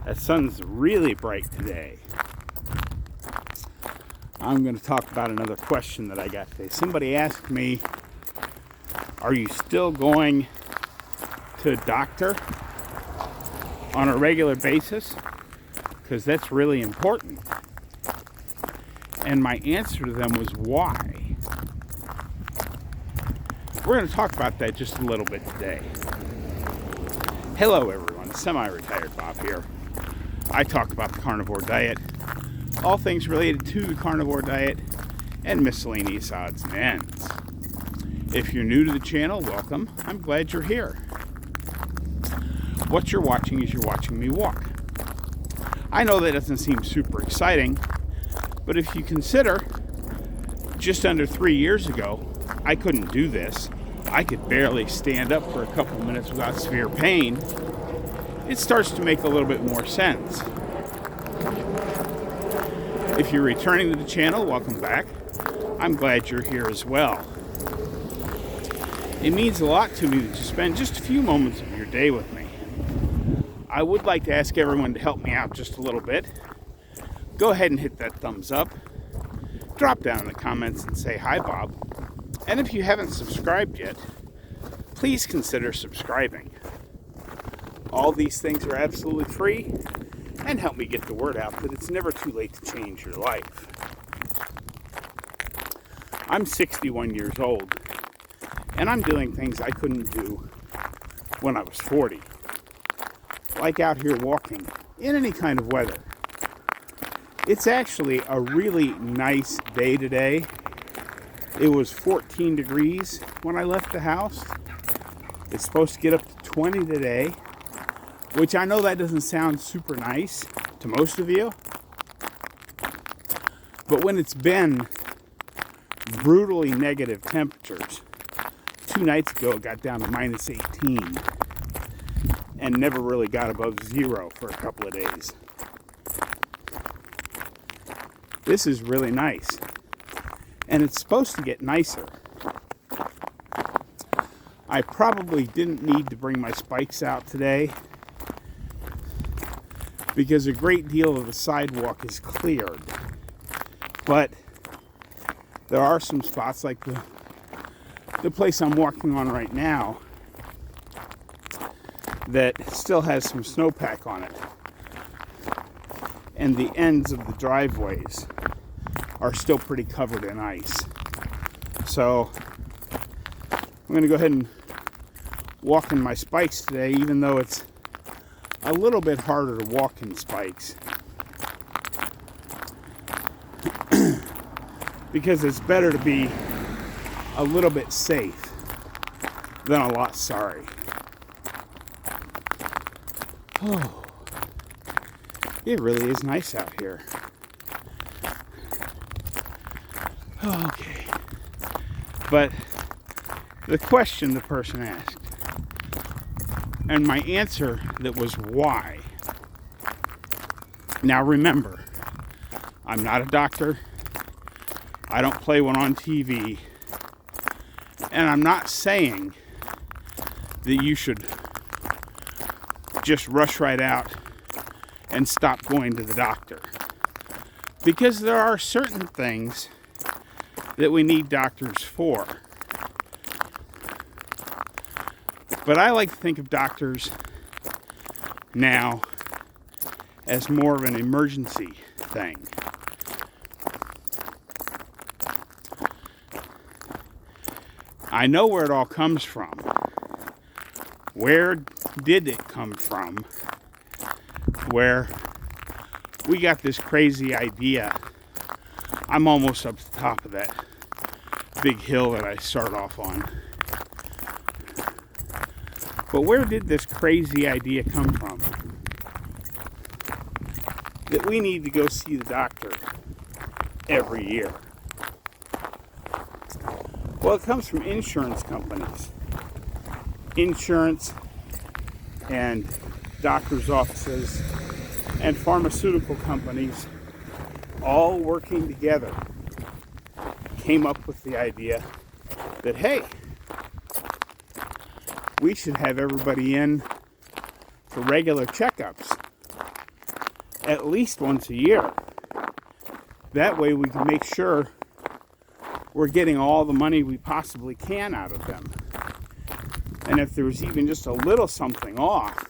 That sun's really bright today. I'm going to talk about another question that I got today. Somebody asked me, are you still going to a doctor on a regular basis? Because that's really important. And my answer to them was, why? We're going to talk about that just a little bit today. Hello everyone, Semiretiredbob here. I talk about the Carnivore Diet, all things related to the Carnivore Diet, and miscellaneous odds and ends. If you're new to the channel, welcome. I'm glad you're here. What you're watching is you're watching me walk. I know that doesn't seem super exciting, but if you consider, just under 3 years ago, I couldn't do this. I could barely stand up for a couple minutes without severe pain. It starts to make a little bit more sense. If you're returning to the channel, welcome back. I'm glad you're here as well. It means a lot to me that you spend just a few moments of your day with me. I would like to ask everyone to help me out just a little bit. Go ahead and hit that thumbs up. Drop down in the comments and say hi, Bob. And if you haven't subscribed yet, please consider subscribing. All these things are absolutely free and help me get the word out that it's never too late to change your life. I'm 61 years old, and I'm doing things I couldn't do when I was 40. Like out here walking in any kind of weather. It's actually a really nice day today. It was 14 degrees when I left the house. It's supposed to get up to 20 today, which I know that doesn't sound super nice to most of you. But when it's been brutally negative temperatures, 2 nights ago it got down to minus 18 and never really got above 0 for a couple of days. This is really nice. And it's supposed to get nicer. I probably didn't need to bring my spikes out today because a great deal of the sidewalk is cleared. But there are some spots like the place I'm walking on right now that still has some snowpack on it. And the ends of the driveways are still pretty covered in ice. So I'm going to go ahead and walk in my spikes today, even though it's a little bit harder to walk in spikes. Because it's better to be a little bit safe than a lot sorry. Oh, it really is nice out here. Okay. But the question the person asked, and my answer that was why. Now remember, I'm not a doctor. I don't play one on TV. And I'm not saying that you should just rush right out and stop going to the doctor. Because there are certain things that we need doctors for. But I like to think of doctors now as more of an emergency thing. I know where it all comes from. Where did it come from? Where we got this crazy idea. I'm almost up to the top of that big hill that I start off on. But where did this crazy idea come from? That we need to go see the doctor every year. Well, it comes from insurance companies. Insurance and doctors' offices and pharmaceutical companies all working together came up with the idea that, hey, we should have everybody in for regular checkups at least once a year. That way we can make sure we're getting all the money we possibly can out of them. And if there's even just a little something off,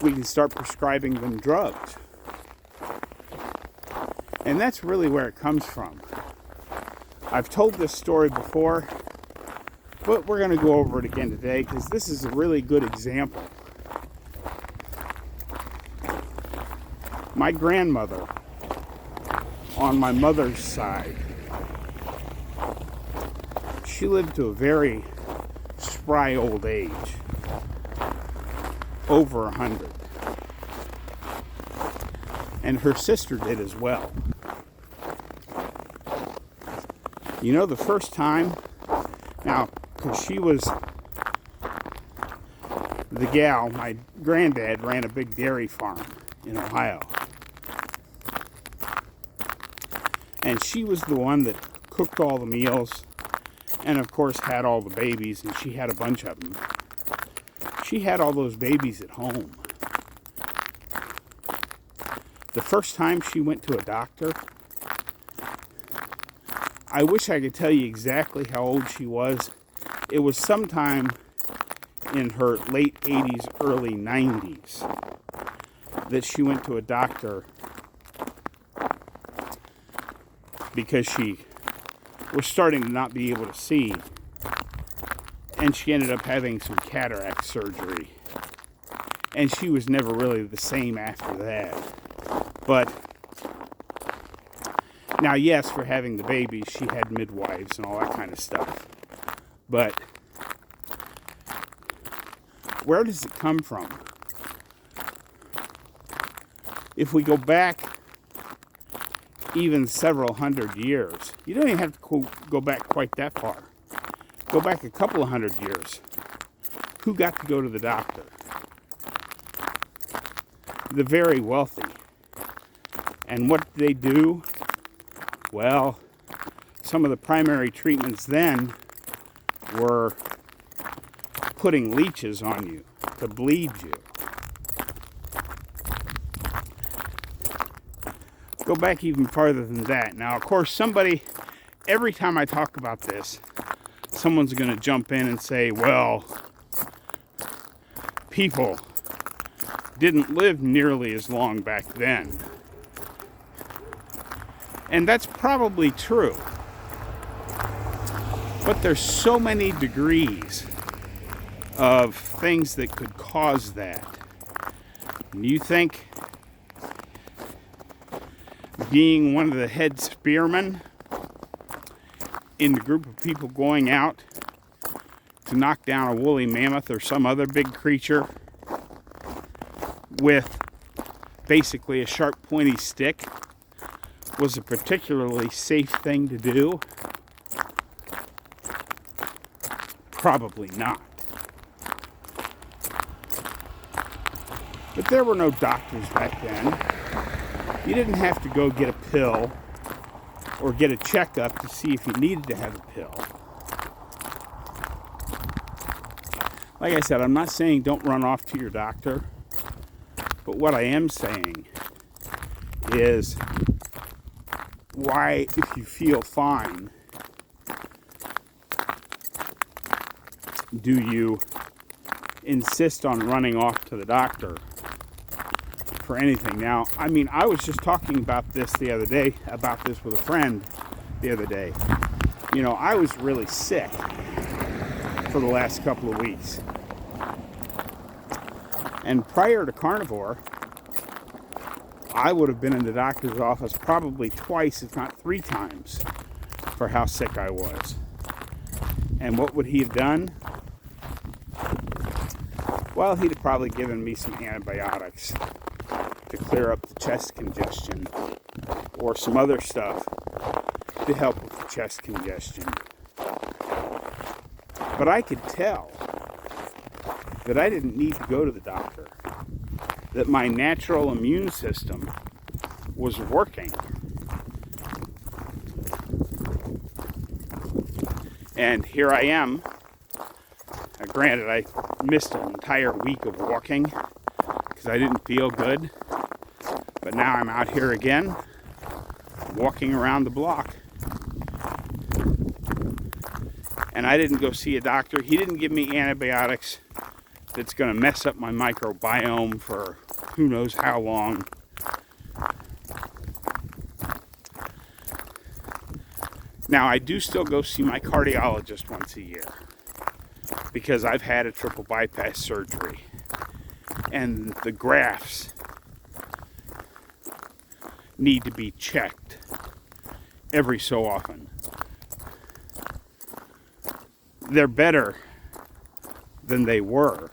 we can start prescribing them drugs. And that's really where it comes from. I've told this story before, but we're going to go over it again today because this is a really good example. My grandmother, on my mother's side, she lived to a very spry old age, over 100. And her sister did as well. You know, the first time, now, because she was the gal, my granddad ran a big dairy farm in Ohio. And she was the one that cooked all the meals and, of course, had all the babies, and she had a bunch of them. She had all those babies at home. The first time she went to a doctor, I wish I could tell you exactly how old she was. It was sometime in her late 80s, early 90s that she went to a doctor because she was starting to not be able to see, and she ended up having some cataract surgery, and she was never really the same after that. But now, yes, for having the baby, she had midwives and all that kind of stuff. But where does it come from? If we go back even several hundred years, you don't even have to go back quite that far. Go back a couple of hundred years. Who got to go to the doctor? The very wealthy. And what did they do? Well, some of the primary treatments then were putting leeches on you to bleed you. Go back even farther than that. Now, of course, every time I talk about this, someone's going to jump in and say, well, people didn't live nearly as long back then. And that's probably true. But there's so many degrees of things that could cause that. And you think being one of the head spearmen in the group of people going out to knock down a woolly mammoth or some other big creature with basically a sharp, pointy stick was a particularly safe thing to do? Probably not. But there were no doctors back then. You didn't have to go get a pill or get a checkup to see if you needed to have a pill. Like I said, I'm not saying don't run off to your doctor, but what I am saying is, why, if you feel fine, do you insist on running off to the doctor for anything? Now, I mean, I was just talking about this the other day, about this with a friend the other day. You know, I was really sick for the last couple of weeks. And prior to Carnivore, I would have been in the doctor's office probably twice, if not 3 times, for how sick I was. And what would he have done? Well, he'd have probably given me some antibiotics to clear up the chest congestion, or some other stuff to help with the chest congestion. But I could tell that I didn't need to go to the doctor, that my natural immune system was working. And here I am. Granted, I missed an entire week of walking, because I didn't feel good. But now I'm out here again, walking around the block. And I didn't go see a doctor. He didn't give me antibiotics that's going to mess up my microbiome for who knows how long. Now, I do still go see my cardiologist once a year because I've had a triple bypass surgery. And the grafts need to be checked every so often. They're better than they were.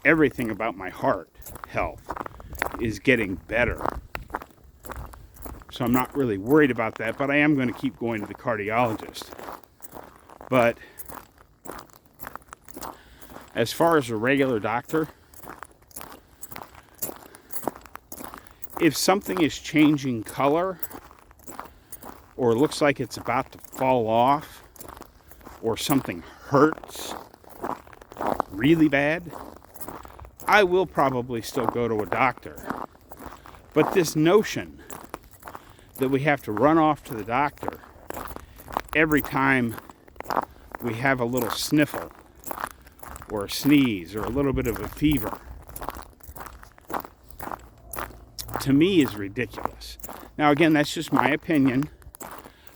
Everything about my heart health is getting better. So I'm not really worried about that, but I am going to keep going to the cardiologist. But as far as a regular doctor, if something is changing color or looks like it's about to fall off or something hurts really bad, I will probably still go to a doctor. But this notion that we have to run off to the doctor every time we have a little sniffle or a sneeze or a little bit of a fever, to me is ridiculous. Now again, that's just my opinion.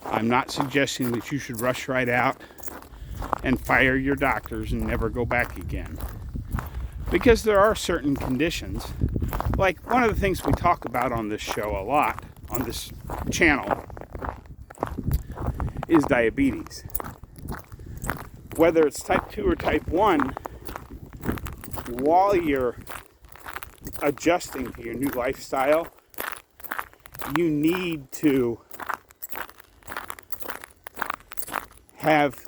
I'm not suggesting that you should rush right out and fire your doctors and never go back again. Because there are certain conditions, like one of the things we talk about on this show a lot, on this channel, is diabetes. Whether it's type 2 or type 1, while you're adjusting to your new lifestyle, you need to have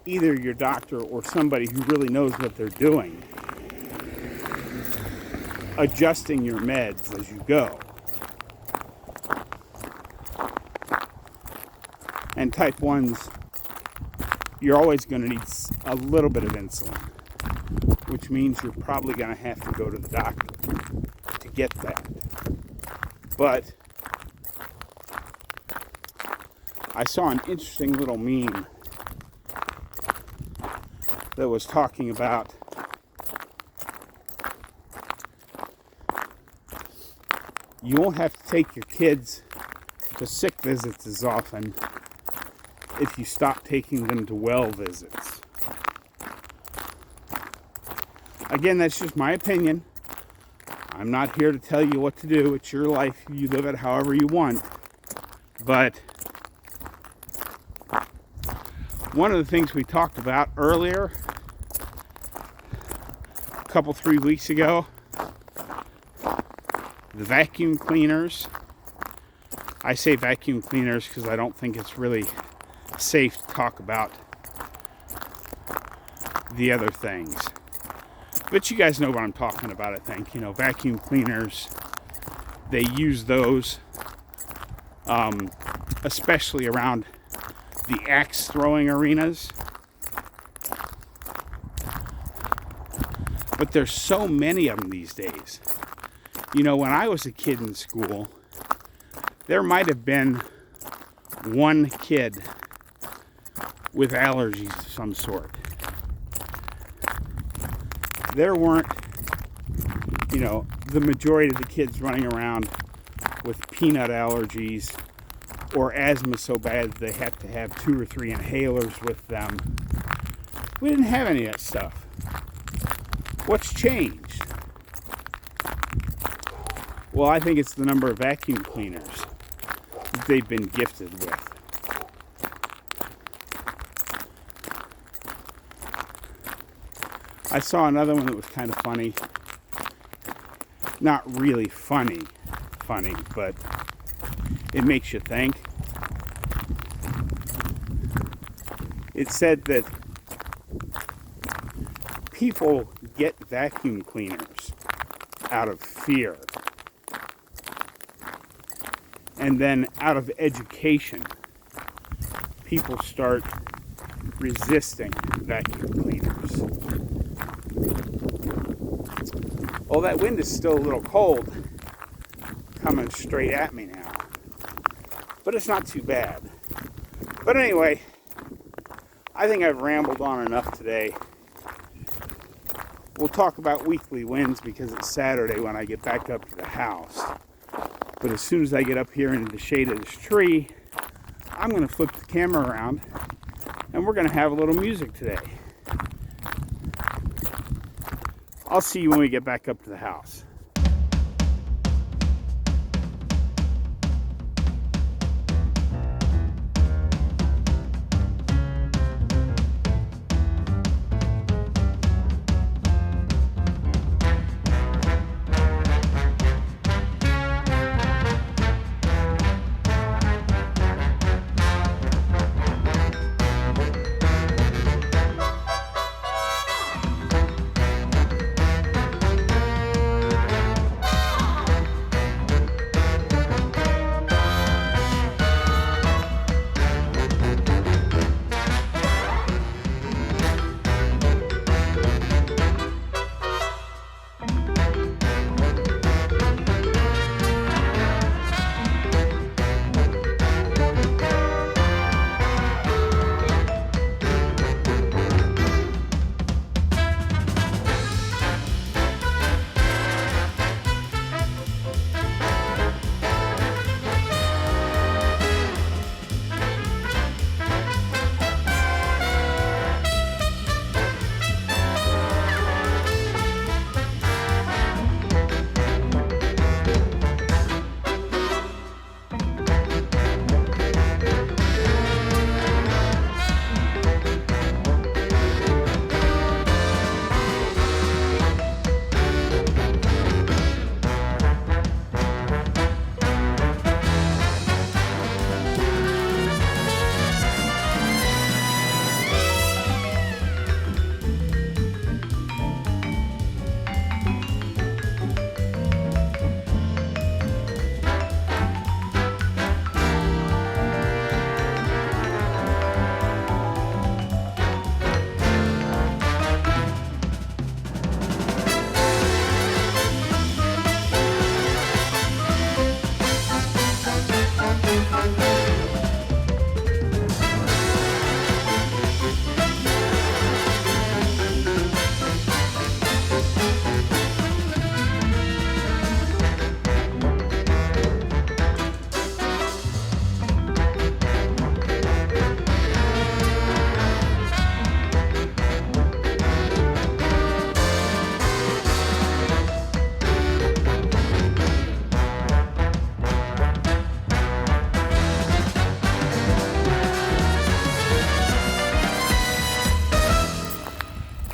either your doctor or somebody who really knows what they're doing adjusting your meds as you go. And type 1s, you're always going to need a little bit of insulin, which means you're probably going to have to go to the doctor to get that. But I saw an interesting little meme that was talking about you won't have to take your kids to sick visits as often if you stop taking them to well visits. Again, that's just my opinion. I'm not here to tell you what to do. It's your life. You live it however you want. But one of the things we talked about earlier, a couple, 3 weeks ago, the vacuum cleaners. I say vacuum cleaners because I don't think it's really safe to talk about the other things. But you guys know what I'm talking about, I think. You know, vacuum cleaners, they use those especially around the axe throwing arenas. But there's so many of them these days. You know, when I was a kid in school, there might have been one kid with allergies of some sort. There weren't, you know, the majority of the kids running around with peanut allergies or asthma so bad that they had to have 2 or 3 inhalers with them. We didn't have any of that stuff. What's changed? Well, I think it's the number of vacuum cleaners that they've been gifted with. I saw another one that was kind of funny. Not really funny, but it makes you think. It said that people get vacuum cleaners out of fear. And then out of education, people start resisting vacuum cleaners. Well, that wind is still a little cold coming straight at me now, but it's not too bad. But anyway, I think I've rambled on enough today. We'll talk about weekly wins because it's Saturday when I get back up to the house. But as soon as I get up here into the shade of this tree, I'm going to flip the camera around and we're going to have a little music today. I'll see you when we get back up to the house.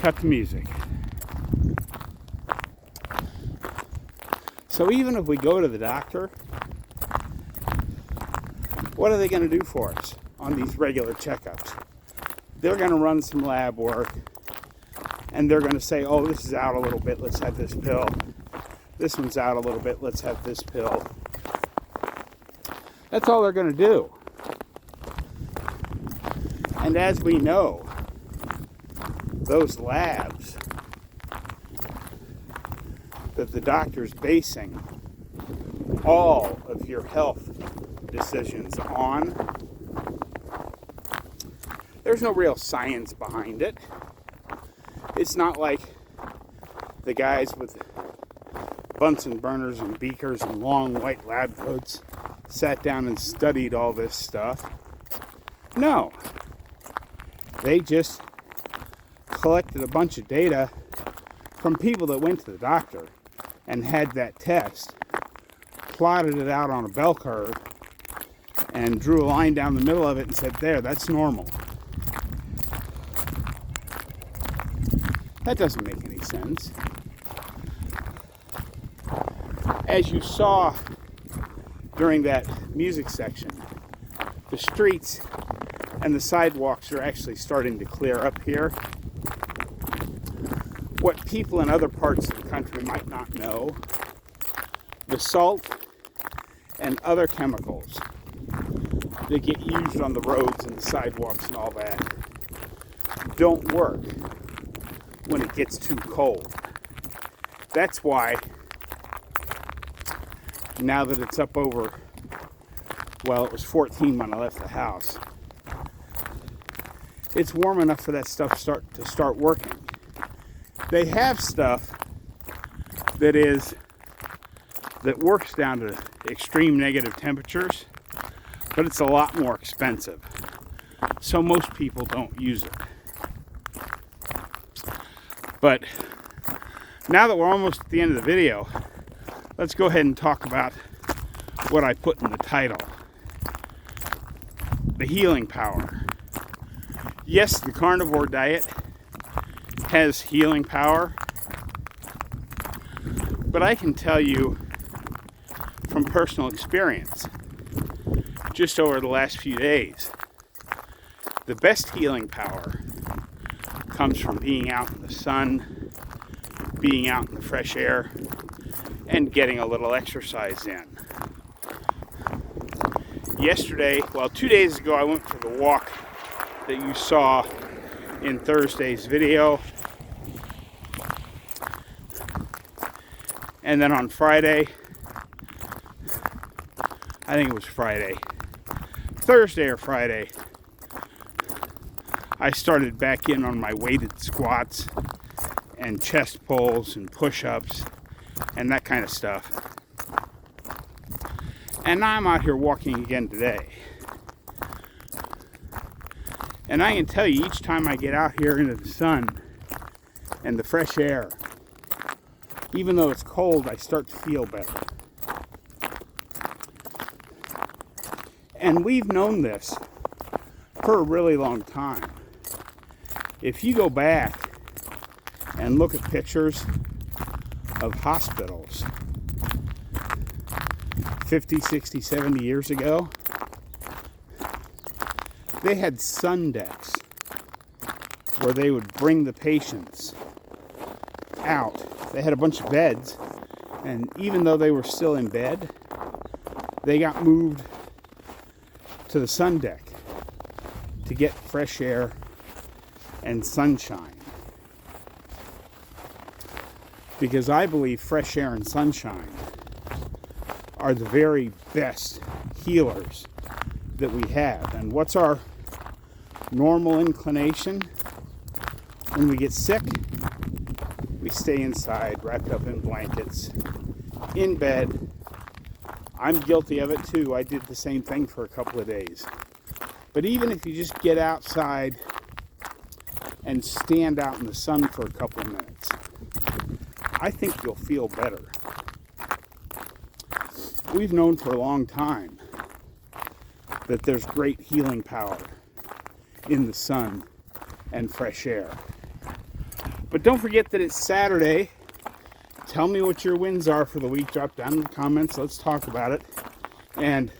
Cut the music. So even if we go to the doctor, what are they going to do for us on these regular checkups? They're going to run some lab work and they're going to say, oh, this is out a little bit, let's have this pill. This one's out a little bit, let's have this pill. That's all they're going to do. And as we know, those labs that the doctor's basing all of your health decisions on, there's no real science behind it. It's not like the guys with Bunsen burners and beakers and long white lab coats sat down and studied all this stuff. No. They just collected a bunch of data from people that went to the doctor and had that test, plotted it out on a bell curve, and drew a line down the middle of it and said, there, that's normal. That doesn't make any sense. As you saw during that music section, the streets and the sidewalks are actually starting to clear up here. What people in other parts of the country might not know, the salt and other chemicals that get used on the roads and the sidewalks and all that don't work when it gets too cold. That's why, now that it's up over, well, it was 14 when I left the house, it's warm enough for that stuff to start working. They have stuff that works down to extreme negative temperatures, but it's a lot more expensive. So most people don't use it. But now that we're almost at the end of the video, let's go ahead and talk about what I put in the title. The healing power. Yes, the carnivore diet has healing power, but I can tell you from personal experience, just over the last few days, the best healing power comes from being out in the sun, being out in the fresh air, and getting a little exercise in. Yesterday, well, 2 days ago, I went for the walk that you saw in Thursday's video. And then on Friday, I think it was Friday, Thursday or Friday, I started back in on my weighted squats and chest pulls and push-ups and that kind of stuff. And now I'm out here walking again today. And I can tell you, each time I get out here into the sun and the fresh air, even though it's cold, I start to feel better. And we've known this for a really long time. If you go back and look at pictures of hospitals 50, 60, 70 years ago, they had sun decks where they would bring the patients out. They had a bunch of beds, and even though they were still in bed, they got moved to the sun deck to get fresh air and sunshine. Because I believe fresh air and sunshine are the very best healers that we have. And what's our normal inclination when we get sick? We stay inside, wrapped up in blankets, in bed. I'm guilty of it too. I did the same thing for a couple of days. But even if you just get outside and stand out in the sun for a couple of minutes, I think you'll feel better. We've known for a long time that there's great healing power in the sun and fresh air. But don't forget that it's Saturday. Tell me what your wins are for the week. Drop down in the comments. Let's talk about it. And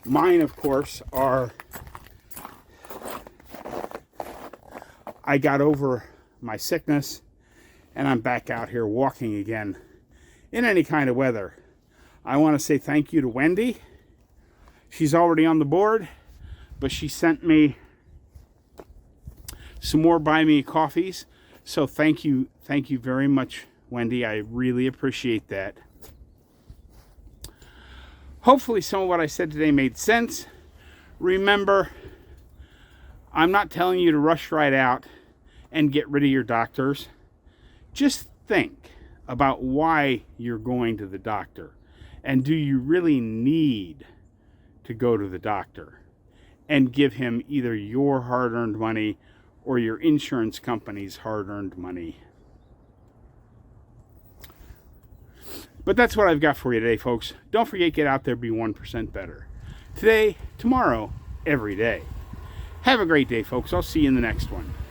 mine, of course, are I got over my sickness and I'm back out here walking again in any kind of weather. I want to say thank you to Wendy. She's already on the board, but she sent me some more buy me coffees. So thank you very much, Wendy. I really appreciate that. Hopefully some of what I said today made sense. Remember, I'm not telling you to rush right out and get rid of your doctors. Just think about why you're going to the doctor. And do you really need to go to the doctor? And give him either your hard-earned money or your insurance company's hard-earned money. But that's what I've got for you today, folks. Don't forget, get out there, be 1% better. Today, tomorrow, every day. Have a great day, folks. I'll see you in the next one.